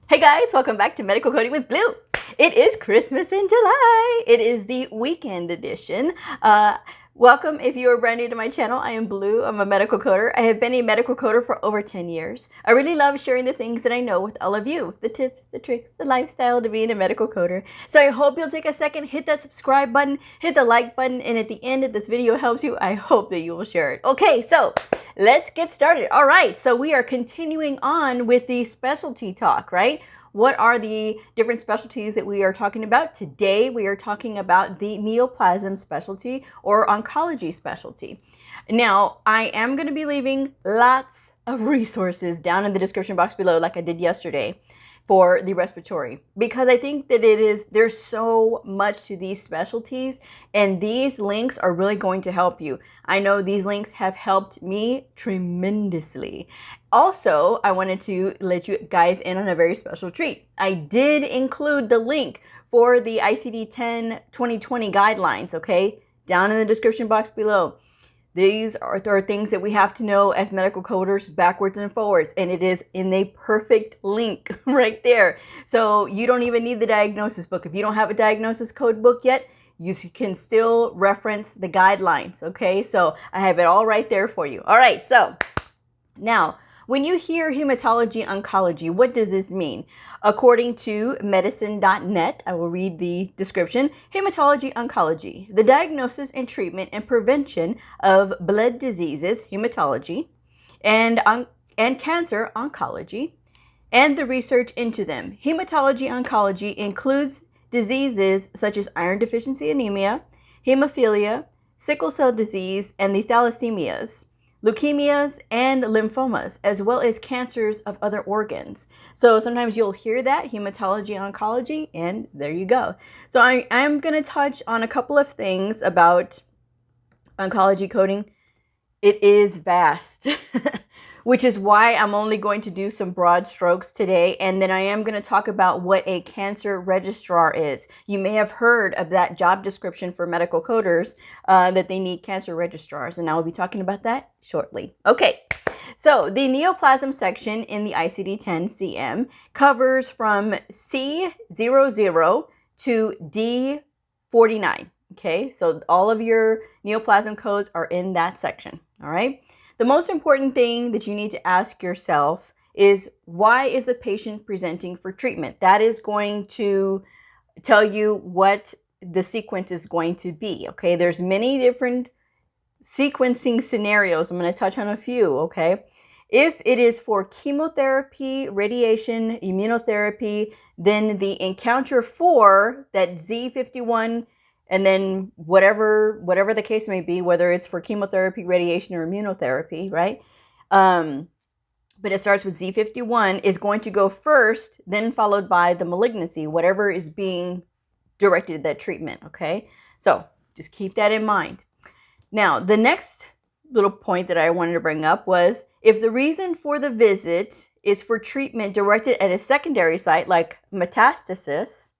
Hey guys, welcome back to Medical Coding with Blue. It is Christmas in July. It is the weekend edition. Welcome if you are brand new to my channel. I am Blue. I'm a medical coder. I have been a medical coder for over 10 years. I really love sharing the things that I know with all of you. The tips, the tricks, the lifestyle to being a medical coder. So I hope you'll take a second, hit that subscribe button, hit the like button, and at the end, if this video helps you, I hope that you will share it. Okay, so let's get started. All right, so we are continuing on with the specialty talk, right? What are the different specialties that we are talking about? Today, we are talking about the neoplasm specialty or oncology specialty. Now, I am going to be leaving lots of resources down in the description box below, like I did yesterday, for the respiratory, because I think that there's so much to these specialties, and these links are really going to help you. I know these links have helped me tremendously. Also, I wanted to let you guys in on a very special treat. I did include the link for the ICD-10 2020 guidelines, okay, down in the description box below. These are things that we have to know as medical coders backwards and forwards, and it is in a perfect link right there. So you don't even need the diagnosis book. If you don't have a diagnosis code book yet, you can still reference the guidelines, okay? So I have it all right there for you. All right, so now, when you hear hematology oncology, what does this mean? According to medicine.net, I will read the description. Hematology oncology, the diagnosis and treatment and prevention of blood diseases, hematology, and cancer oncology, and the research into them. Hematology oncology includes diseases such as iron deficiency anemia, hemophilia, sickle cell disease, and the thalassemias, leukemias, and lymphomas, as well as cancers of other organs. So sometimes you'll hear that, hematology oncology, and there you go. So I'm going to touch on a couple of things about oncology coding. It is vast, which is why I'm only going to do some broad strokes today. And then I am going to talk about what a cancer registrar is. You may have heard of that job description for medical coders, that they need cancer registrars. And I will be talking about that shortly. Okay, so the neoplasm section in the ICD-10 CM covers from C00 to D49. Okay, so all of your neoplasm codes are in that section. All right. The most important thing that you need to ask yourself is, why is the patient presenting for treatment? That is going to tell you what the sequence is going to be. Okay, there's many different sequencing scenarios. I'm going to touch on a few. Okay, if it is for chemotherapy, radiation, immunotherapy, then the encounter for that Z51, and then whatever the case may be, whether it's for chemotherapy, radiation, or immunotherapy, right? But it starts with Z51, is going to go first, then followed by the malignancy, whatever is being directed at that treatment, okay? So just keep that in mind. Now, the next little point that I wanted to bring up was, if the reason for the visit is for treatment directed at a secondary site like metastasis,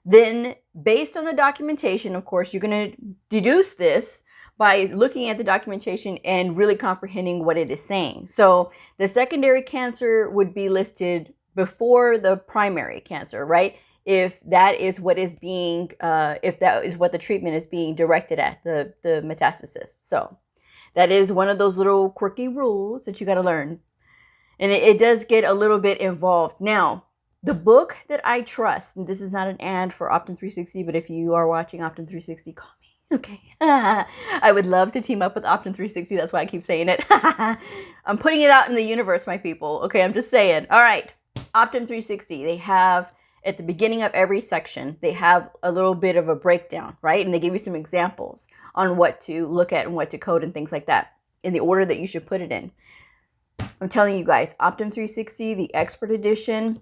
then based on the documentation, of course, you're going to deduce this by looking at the documentation and really comprehending what it is saying. So the secondary cancer would be listed before the primary cancer, right? If that is what is being, if that is what the treatment is being directed at, the metastasis. So that is one of those little quirky rules that you got to learn. And it does get a little bit involved. Now, the book that I trust, and this is not an ad for Optum 360, but if you are watching Optum 360, call me, okay? I would love to team up with Optum 360. That's why I keep saying it. I'm putting it out in the universe, my people. Okay, I'm just saying. All right, Optum 360, they have, at the beginning of every section, they have a little bit of a breakdown, right? And they give you some examples on what to look at and what to code and things like that in the order that you should put it in. I'm telling you guys, Optum 360, the expert edition,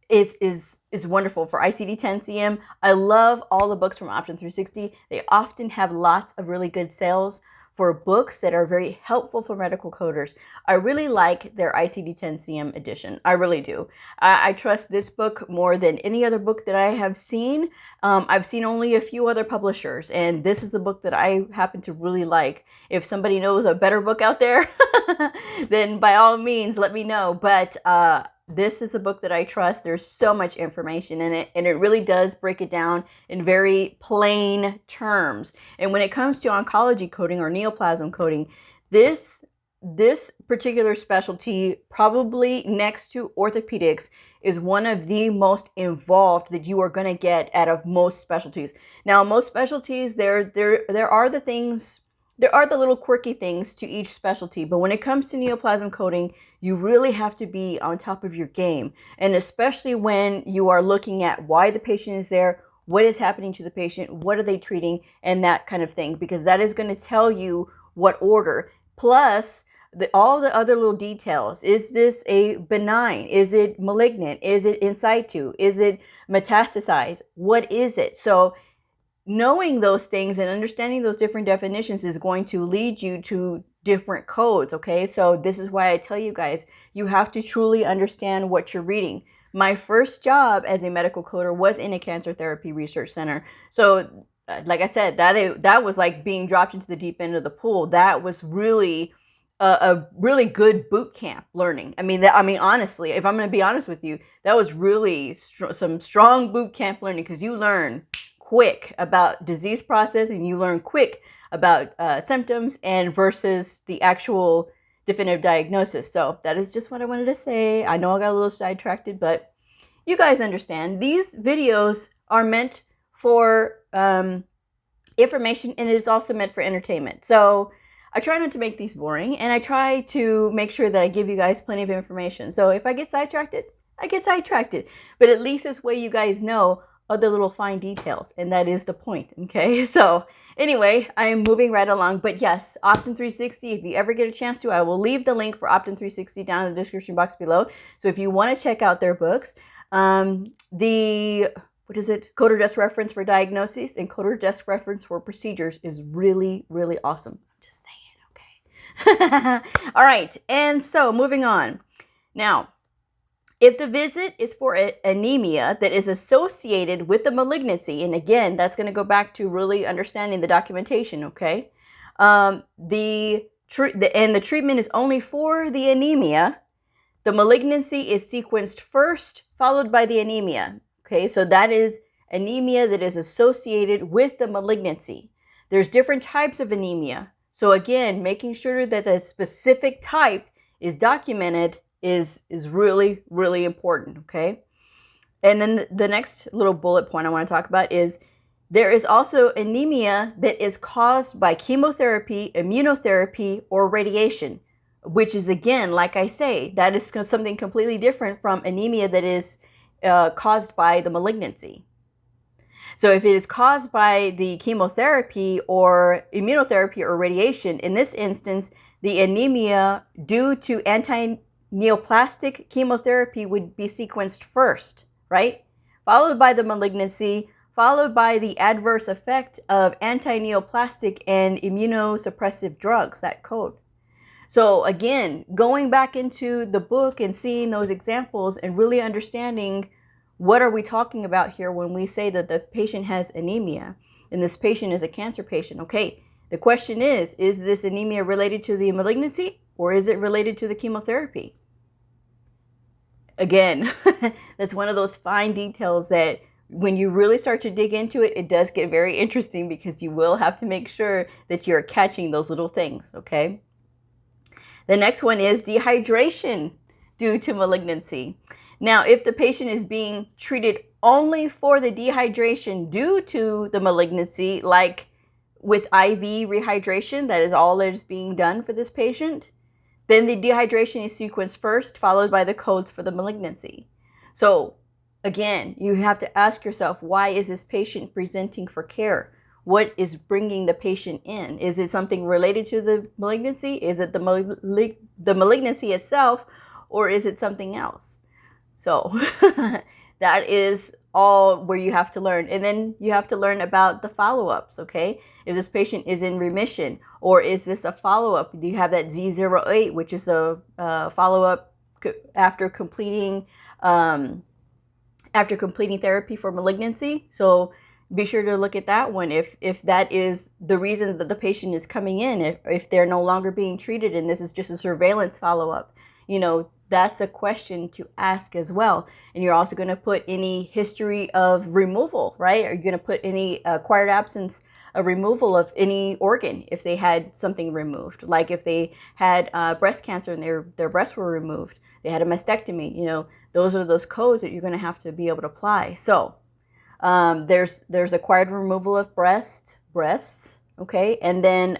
is wonderful for ICD-10 CM. I love all the books from Optum 360. They often have lots of really good sales for books that are very helpful for medical coders. I really like their ICD-10 CM edition. I really do. I trust this book more than any other book that I have seen. I've seen only a few other publishers, and this is a book that I happen to really like. If somebody knows a better book out there, then by all means, let me know. But this is a book that I trust. There's so much information in it, and it really does break it down in very plain terms. And when it comes to oncology coding or neoplasm coding, this particular specialty, probably next to orthopedics, is one of the most involved that you are going to get out of most specialties. Now, most specialties, there are the things, there are the little quirky things to each specialty, but when it comes to neoplasm coding, you really have to be on top of your game. And especially when you are looking at why the patient is there, what is happening to the patient, what are they treating, and that kind of thing, because that is going to tell you what order. Plus, all the other little details. Is this a benign? Is it malignant? Is it in situ? Is it metastasized? What is it? So knowing those things and understanding those different definitions is going to lead you to different codes, okay? So this is why I tell you guys, you have to truly understand what you're reading. My first job as a medical coder was in a cancer therapy research center. So like I said, that was like being dropped into the deep end of the pool. That was really a really good boot camp learning. I mean, honestly, if I'm going to be honest with you, that was really some strong boot camp learning, because you learn quick about disease process and you learn quick about symptoms and versus the actual definitive diagnosis. So that is just what I wanted to say. I know I got a little sidetracked, but you guys understand. These videos are meant for information, and it is also meant for entertainment. So I try not to make these boring, and I try to make sure that I give you guys plenty of information. So if I get sidetracked, I get sidetracked. But at least this way you guys know other little fine details, and that is the point, okay? So anyway, I'm moving right along. But yes, Optum 360, if you ever get a chance to, I will leave the link for Optum 360 down in the description box below. So if you want to check out their books, what is it? Coder Desk Reference for Diagnoses and Coder Desk Reference for Procedures is really, really awesome. Just saying, okay? All right, and so moving on. Now, if the visit is for anemia that is associated with the malignancy, and again, that's going to go back to really understanding the documentation, okay? The treatment is only for the anemia. The malignancy is sequenced first, followed by the anemia. Okay, so that is anemia that is associated with the malignancy. There's different types of anemia. So again, making sure that the specific type is documented is really, really important, okay? And then the next little bullet point I want to talk about is there is also anemia that is caused by chemotherapy, immunotherapy, or radiation, which is, again, like I say, that is something completely different from anemia that is caused by the malignancy. So if it is caused by the chemotherapy or immunotherapy or radiation, in this instance, the anemia due to antineoplastic chemotherapy would be sequenced first, right? Followed by the malignancy, followed by the adverse effect of antineoplastic and immunosuppressive drugs, that code. So again, going back into the book and seeing those examples and really understanding what are we talking about here when we say that the patient has anemia and this patient is a cancer patient. Okay, the question is this anemia related to the malignancy or is it related to the chemotherapy? Again, that's one of those fine details that when you really start to dig into it, it does get very interesting because you will have to make sure that you're catching those little things, okay? The next one is dehydration due to malignancy. Now, if the patient is being treated only for the dehydration due to the malignancy, like with IV rehydration, that is all that is being done for this patient, then the dehydration is sequenced first, followed by the codes for the malignancy. So again, you have to ask yourself, why is this patient presenting for care? What is bringing the patient in? Is it something related to the malignancy? Is it the malignancy itself, or is it something else? So that is all where you have to learn. And then you have to learn about the follow-ups, okay? If this patient is in remission, or is this a follow-up? Do you have that Z08, which is a follow-up after completing therapy for malignancy? So be sure to look at that one if that is the reason that the patient is coming in, if they're no longer being treated and this is just a surveillance follow-up. You know, that's a question to ask as well. And you're also going to put any history of removal, right? Are you going to put any acquired absence of removal of any organ if they had something removed? Like if they had breast cancer and their breasts were removed, they had a mastectomy, you know, those are those codes that you're going to have to be able to apply. So there's acquired removal of breasts, okay? And then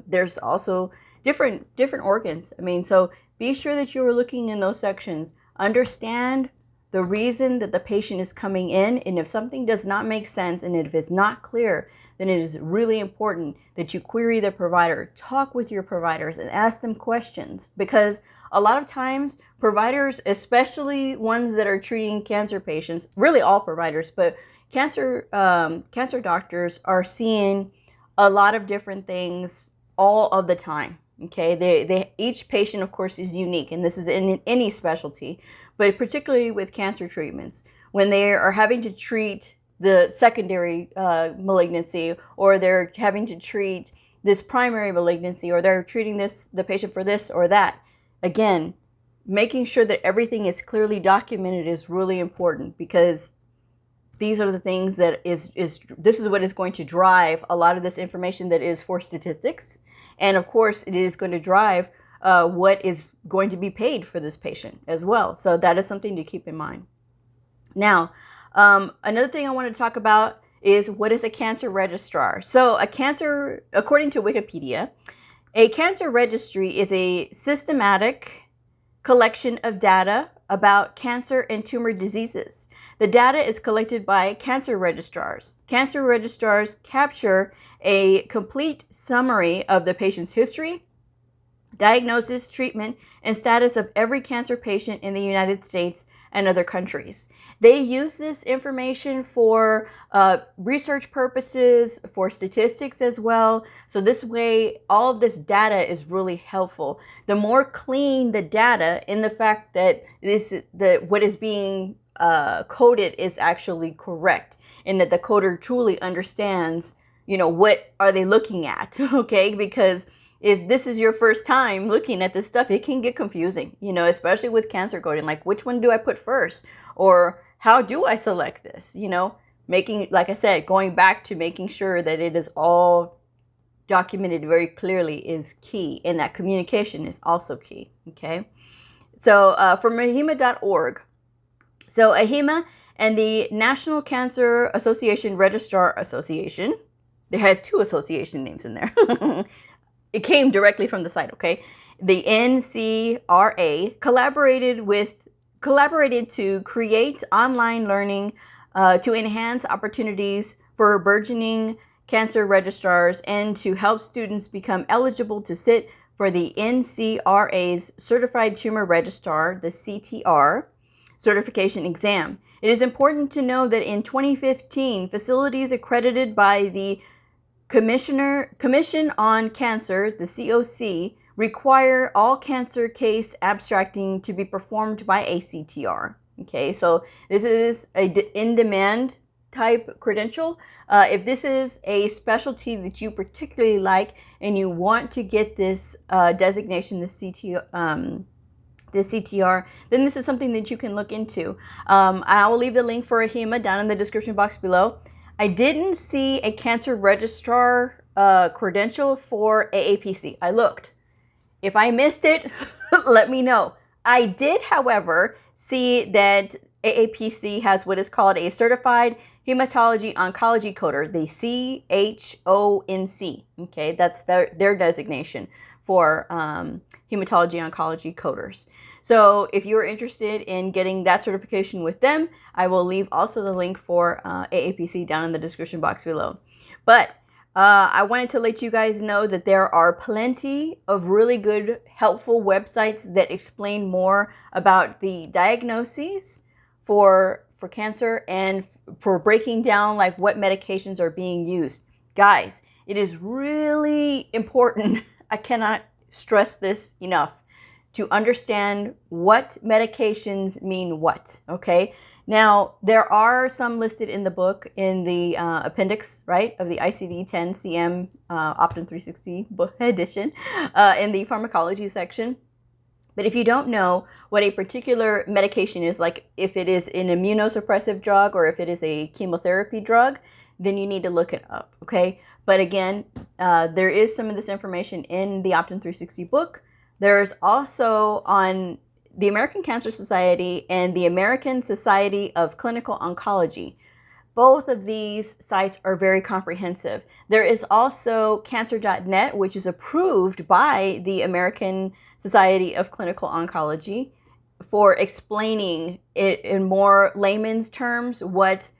there's also different organs. I mean, so be sure that you are looking in those sections. Understand the reason that the patient is coming in, and if something does not make sense and if it's not clear, then it is really important that you query the provider, talk with your providers and ask them questions, because a lot of times providers, especially ones that are treating cancer patients, really all providers, but cancer doctors are seeing a lot of different things all of the time. Okay, each patient, of course, is unique, and this is in any specialty, but particularly with cancer treatments, when they are having to treat the secondary malignancy, or they're having to treat this primary malignancy, or they're treating the patient for this or that. Again, making sure that everything is clearly documented is really important, because these are the things that this is what is going to drive a lot of this information that is for statistics. And of course, it is going to drive what is going to be paid for this patient as well. So that is something to keep in mind. Now, another thing I want to talk about is, what is a cancer registrar? So according to Wikipedia, a cancer registry is a systematic collection of data about cancer and tumor diseases. The data is collected by cancer registrars. Cancer registrars capture a complete summary of the patient's history, diagnosis, treatment, and status of every cancer patient in the United States and other countries. They use this information for research purposes, for statistics as well. So this way, all of this data is really helpful. The more clean the data, in the fact that what is being coded is actually correct, and that the coder truly understands, you know, what are they looking at, okay? Because if this is your first time looking at this stuff, it can get confusing, you know, especially with cancer coding. Like, which one do I put first? Or how do I select this? You know, like I said, going back to making sure that it is all documented very clearly is key, and that communication is also key, okay? So from ahima.org. So AHIMA and the National Cancer Association Registrar Association, they have two association names in there. It came directly from the site, okay? The NCRA collaborated to create online learning to enhance opportunities for burgeoning cancer registrars and to help students become eligible to sit for the NCRA's Certified Tumor Registrar, the CTR, certification exam. It is important to know that in 2015, facilities accredited by the Commission on Cancer, the COC, require all cancer case abstracting to be performed by a CTR. Okay, so this is a in-demand type credential. If this is a specialty that you particularly like and you want to get this designation, the CTR, then this is something that you can look into. I will leave the link for AHIMA down in the description box below. I didn't see a cancer registrar credential for AAPC. I looked. If I missed it, let me know. I did, however, see that AAPC has what is called a Certified Hematology Oncology Coder, the CHONC. Okay, that's their designation for hematology oncology coders. So if you're interested in getting that certification with them, I will leave also the link for AAPC down in the description box below. But I wanted to let you guys know that there are plenty of really good, helpful websites that explain more about the diagnoses for cancer and for breaking down like what medications are being used. Guys, it is really important. I cannot stress this enough, to understand what medications mean what, okay? Now, there are some listed in the book in the appendix, right, of the ICD-10-CM Optum 360 book edition in the pharmacology section. But if you don't know what a particular medication is, like if it is an immunosuppressive drug or if it is a chemotherapy drug, then you need to look it up, okay? But again, there is some of this information in the Optum 360 book. There's also on the American Cancer Society and the American Society of Clinical Oncology. Both of these sites are very comprehensive. There is also cancer.net, which is approved by the American Society of Clinical Oncology for explaining it in more layman's terms what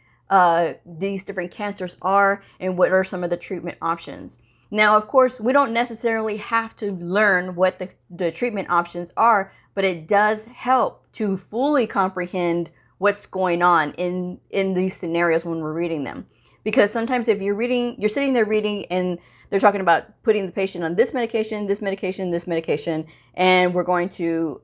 these different cancers are and what are some of the treatment options. Now, of course, we don't necessarily have to learn what the treatment options are, but it does help to fully comprehend what's going on in these scenarios when we're reading them. Because sometimes if you're sitting there reading and they're talking about putting the patient on this medication, this medication, this medication, and we're going to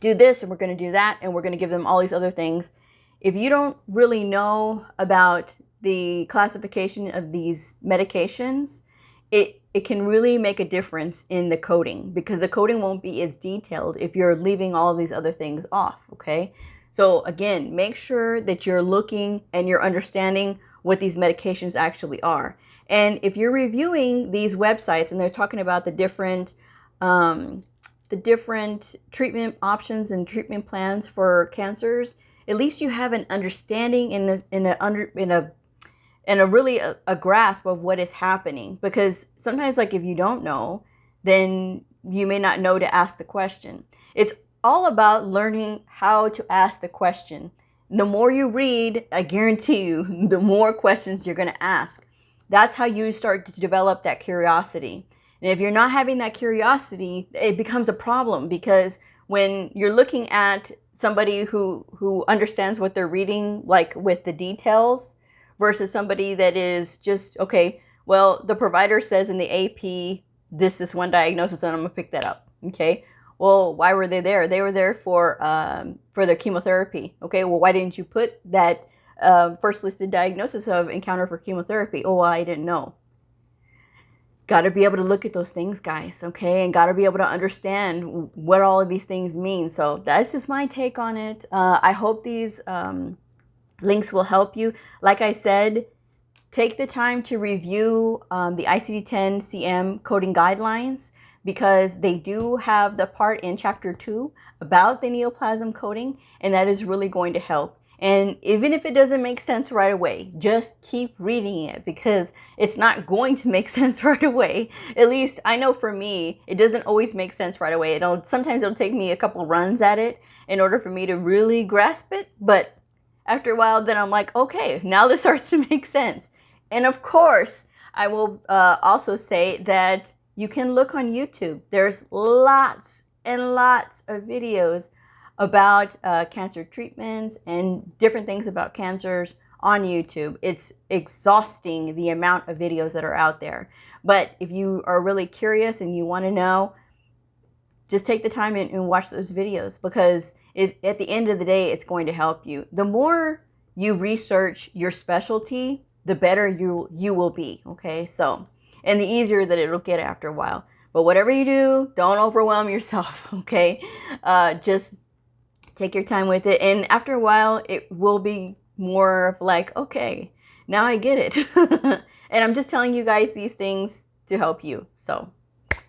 do this and we're going to do that and we're going to give them all these other things. If you don't really know about the classification of these medications, it can really make a difference in the coding, because the coding won't be as detailed if you're leaving all of these other things off, okay? So again, make sure that you're looking and you're understanding what these medications actually are. And if you're reviewing these websites and they're talking about the different treatment options and treatment plans for cancers, at least you have an understanding and a really a grasp of what is happening. Because sometimes, like, if you don't know, then you may not know to ask the question. It's all about learning how to ask the question. The more you read, I guarantee you, the more questions you're going to ask. That's how you start to develop that curiosity. And if you're not having that curiosity, it becomes a problem, because when you're looking at somebody who understands what they're reading, like with the details, versus somebody that is just, okay, well, the provider says in the AP, this is one diagnosis and I'm gonna pick that up, okay? Well, why were they there? They were there for their chemotherapy, okay? Well, why didn't you put that first listed diagnosis of encounter for chemotherapy? Oh, well, I didn't know. Got to be able to look at those things, guys, okay? And got to be able to understand what all of these things mean. So that's just my take on it. I hope these links will help you. Like I said, take the time to review the ICD-10-CM coding guidelines, because they do have the part in chapter 2 about the neoplasm coding, and that is really going to help. And even if it doesn't make sense right away, just keep reading it, because it's not going to make sense right away. At least I know for me, it doesn't always make sense right away. Sometimes it'll take me a couple runs at it in order for me to really grasp it. But after a while, then I'm like, okay, now this starts to make sense. And of course, I will also say that you can look on YouTube. There's lots and lots of videos about cancer treatments and different things about cancers on YouTube. It's exhausting the amount of videos that are out there. But if you are really curious and you want to know, just take the time and watch those videos, because at the end of the day, it's going to help you. The more you research your specialty, the better you will be, okay? So, and the easier that it'll get after a while. But whatever you do, don't overwhelm yourself, okay? Just take your time with it. And after a while, it will be more of like, okay, now I get it. And I'm just telling you guys these things to help you. So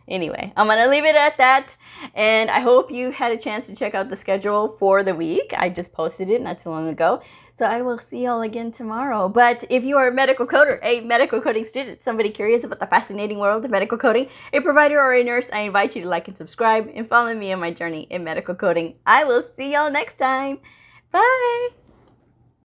anyway, I'm going to leave it at that. And I hope you had a chance to check out the schedule for the week. I just posted it not too long ago. So I will see y'all again tomorrow. But if you are a medical coder, a medical coding student, somebody curious about the fascinating world of medical coding, a provider or a nurse, I invite you to like and subscribe and follow me on my journey in medical coding. I will see y'all next time. Bye.